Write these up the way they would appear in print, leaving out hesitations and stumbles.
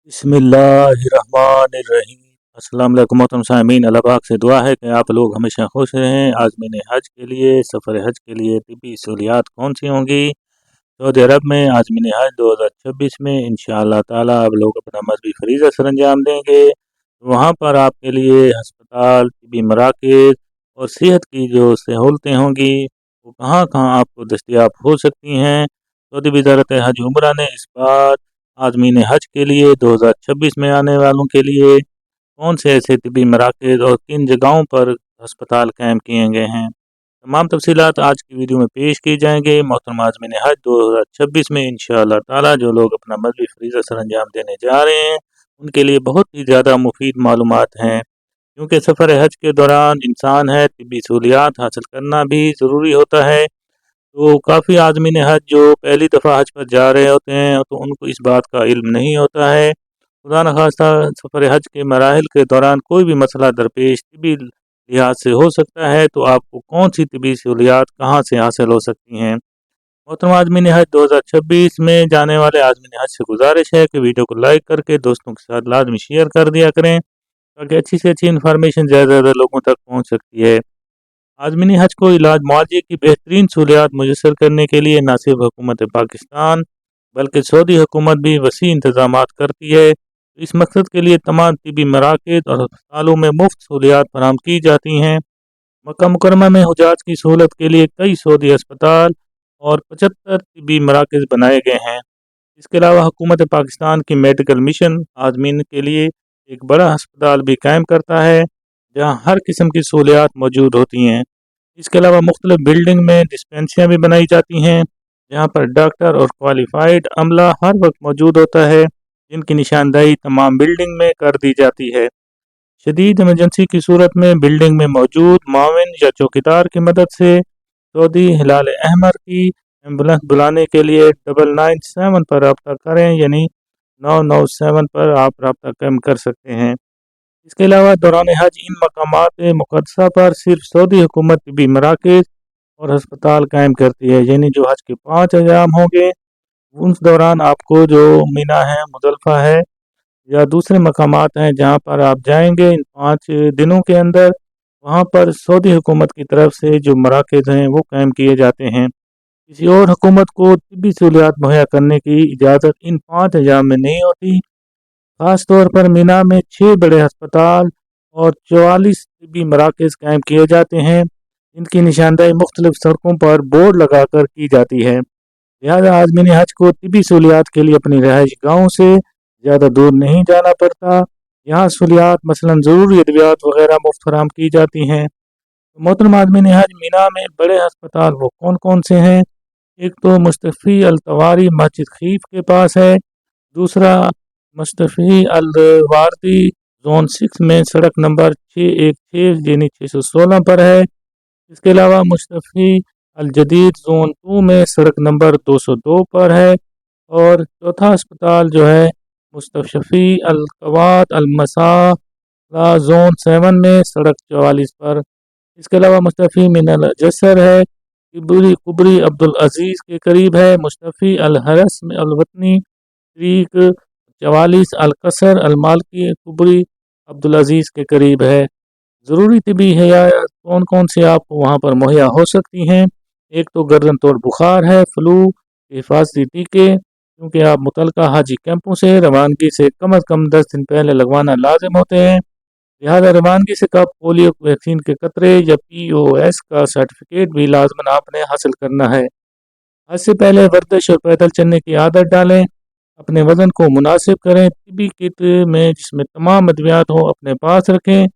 बिस्मिल्लाहिर्रहमानिर्रहीम। अस्सलाम वालेकुम मोहतरम सामीन, अल्लाह पाक से दुआ है कि आप लोग हमेशा खुश रहें। आज़मीन हज के लिए सफ़र हज के लिए तिबी सहूलियात कौन सी होंगी? सऊदी अरब में आज़मीन हज 2026 में इंशाअल्लाह ताला आप लोग अपना मजहबी फ़रीज़ा सर अंजाम देंगे। वहाँ पर आपके लिए हस्पताल, तिबी मराकज़ और सेहत की जो सहूलतें होंगी वो कहाँ कहाँ आपको दस्तयाब हो सकती हैं। सऊदी वज़ारत हज उम्रा ने इस बार आज़मीन हज के लिए 2026 में आने वालों के लिए कौन से ऐसे तिबी मराकज़ और किन जगहों पर अस्पताल कायम किए गए हैं, तमाम तफसीलात आज की वीडियो में पेश की जाएंगे। मोहतरम आज़मीन हज 2026 में इंशाअल्लाह ताला जो लोग अपना मजहबी फ़रीज़ा सर अंजाम देने जा रहे हैं उनके लिए बहुत ही ज़्यादा मुफीद मालूमात हैं, क्योंकि सफ़र हज के दौरान इंसान है तिबी सहूलियात हासिल करना भी ज़रूरी होता है। तो काफ़ी आदमी ने हज जो पहली दफ़ा हज पर जा रहे होते हैं तो उनको इस बात का इल्म नहीं होता है। खुदा न खास्ता सफ़र हज के मराहिल के दौरान कोई भी मसला दरपेश तिबी लिहाज से हो सकता है, तो आपको कौन सी तिबी सहूलियात कहाँ से हासिल हो सकती हैं। मोहतरम आज़मीन हज 2026 में जाने वाले आज़मीन हज से गुजारिश है कि वीडियो को लाइक करके दोस्तों के साथ लाजमी शेयर कर दिया करें, ताकि अच्छी से अच्छी इन्फॉर्मेशन ज़्यादा से ज़्यादा लोगों तक पहुँच सकती है। आज़मीन हज को इलाज मुआवजे की बेहतरीन सहूलियात मुयसर करने के लिए न सिर्फ हुकूमत पाकिस्तान बल्कि सऊदी हुकूमत भी वसी इंतजाम करती है। इस मकसद के लिए तमाम तिबी मराकज़ और अस्पतालों में मुफ्त सहूलियात फराहम की जाती हैं। मक्का मुकरमा में हुजाज की सहूलत के लिए कई सऊदी अस्पताल और 75 तिबी मराकज़ बनाए गए हैं। इसके अलावा हुकूमत पाकिस्तान की मेडिकल मिशन आज़मीन के लिए एक बड़ा अस्पताल भी कायम करता है, जहाँ हर किस्म की सहूलियात मौजूद होती हैं। इसके अलावा मुख्तलिफ बिल्डिंग में डिस्पेंसरियाँ भी बनाई जाती हैं, जहाँ पर डॉक्टर और क्वालिफाइड अमला हर वक्त मौजूद होता है, जिनकी निशानदेही तमाम बिल्डिंग में कर दी जाती है। शदीद इमरजेंसी की सूरत में बिल्डिंग में मौजूद माविन या चौकीदार की मदद से सऊदी हिलाल अहमर की एम्बुलेंस बुलाने के लिए 997 पर रब्ता करें, यानी 997 पर आप रब्ता कायम कर सकते हैं। इसके अलावा दौरान हज इन मकामात मुक़द्दसा पर सिर्फ सऊदी हुकूमत तिबी मराकज़ और हस्पताल कायम करती है, यानी जो हज के 5 अयाम होंगे उस दौरान आपको जो मीना है, मुज़दलिफ़ा है या दूसरे मकामात हैं जहाँ पर आप जाएंगे इन 5 दिनों के अंदर, वहाँ पर सऊदी हुकूमत की तरफ से जो मराकज़ हैं वो कायम किए जाते हैं। किसी और हुकूमत को तिबी सहूलियात मुहैया करने की इजाज़त इन 5 अयाम में नहीं होती। ख़ास तौर पर मीना में 6 बड़े अस्पताल और 44 तिबी मराकज़ कायम किए जाते हैं, इनकी निशानदेही मुख्तलिफ सड़कों पर बोर्ड लगा कर की जाती है। लिहाजा आज़मीन हज को तिबी सहूलियात के लिए अपनी रहायश गाहों से ज़्यादा दूर नहीं जाना पड़ता। यहाँ सहूलियात मसलन ज़रूरी अद्वियात वगैरह मुफ्त फराहम की जाती हैं। मोहतरम आज़मीन हज मीना में बड़े अस्पताल वो कौन कौन से हैं? एक तो मुस्तफ़ी अल तवारी मस्जिद खीफ के पास है, दूसरा मुस्तफ़ी अल वारदी जोन 6 में सड़क नंबर 616 यानी 616 पर है। इसके अलावा मुस्तफ़ी अल जदीद जोन 2 में सड़क नंबर 202 पर है, और चौथा अस्पताल जो है मुस्तफ़ी अल क़वात अल मसाला जोन 7 में सड़क 44 पर। इसके अलावा मुस्तफ़ी मिन अल जसर है, कुबरी अब्दुल अजीज़ के करीब है। मुस्तफ़ी अल हरस में अल वतनी तरीक 44 अल कसर अल मालकी कुबरी अब्दुल अजीज़ के करीब है। ज़रूरी तिबी हिदायत कौन कौन से आपको वहाँ पर मुहैया हो सकती हैं? एक तो गर्दन तोड़ बुखार है, फ्लू के हिफाजती टीके, क्योंकि आप मुतलका हाजी कैंपों से रवानगी से कम अज़ कम 10 दिन पहले लगवाना लाजिम होते हैं। लिहाजा रवानगी से कब पोलियो वैक्सीन के कतरे या POS का सर्टिफिकेट भी लाजमन आपने हासिल करना है। हज से पहले वर्जिश और पैदल चलने की आदत डालें, अपने वज़न को मुनासिब करें, तिबी किट में जिसमें तमाम अद्वियात हो अपने पास रखें।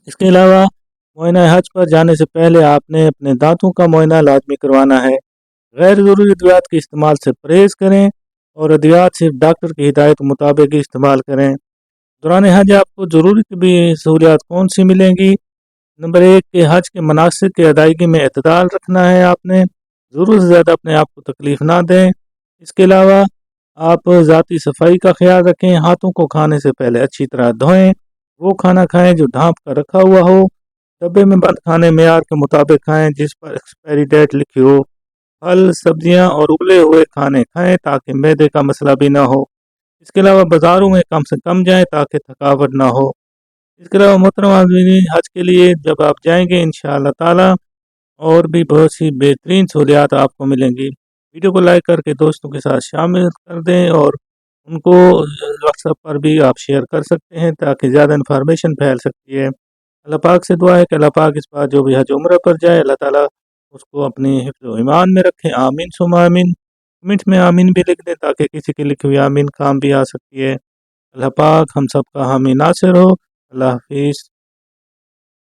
इसके अलावा मुआयना हज पर जाने से पहले आपने अपने दांतों का मुआयना लाजमी करवाना है। गैर ज़रूरी अद्वियात के इस्तेमाल से परहेज़ करें और अद्वियात सिर्फ डॉक्टर की हिदायत के मुताबिक इस्तेमाल करें। दौरान हज आपको ज़रूरी तिबी सहूलियात कौन सी मिलेंगी? नंबर 1 के हज के मनासिक की अदायगी में एतदाल रखना है, आपने ज़रूरत से ज़्यादा अपने आप को तकलीफ़ ना दें। इसके अलावा आप ज़ाती सफाई का ख्याल रखें, हाथों को खाने से पहले अच्छी तरह धोएं, वो खाना खाएं जो ढाँप कर रखा हुआ हो, डब्बे में बंद खाने मेयार के मुताबिक खाएं जिस पर एक्सपायरी डेट लिखी हो, फल सब्जियां और उबले हुए खाने खाएं ताकि मैदे का मसला भी ना हो। اس کے علاوہ بازاروں میں کم سے کم جائیں تاکہ تھکاوٹ نہ ہو۔ اس کے علاوہ محترم عازمین، حج کے لیے جب آپ جائیں گے انشاءاللہ تعالی اور بھی بہت سی بہترین سہولیات آپ کو ملیں گی۔ ویڈیو کو لائک کر کے دوستوں کے ساتھ شامل کر دیں اور ان کو واٹس ایپ پر بھی آپ شیئر کر سکتے ہیں تاکہ زیادہ انفارمیشن پھیل سکتی ہے۔ اللہ پاک سے دعا ہے کہ اللہ پاک اس بار جو بھی حج عمرہ پر جائے اللہ تعالیٰ اس کو اپنی حفظ و ایمان میں رکھے، آمین ثم آمین۔ کمنٹ میں آمین بھی لکھ دیں تاکہ کسی کی لکھی ہوئی آمین کام بھی آ سکتی ہے۔ اللہ پاک ہم سب کا حامی ناصر ہو۔ اللہ حافظ۔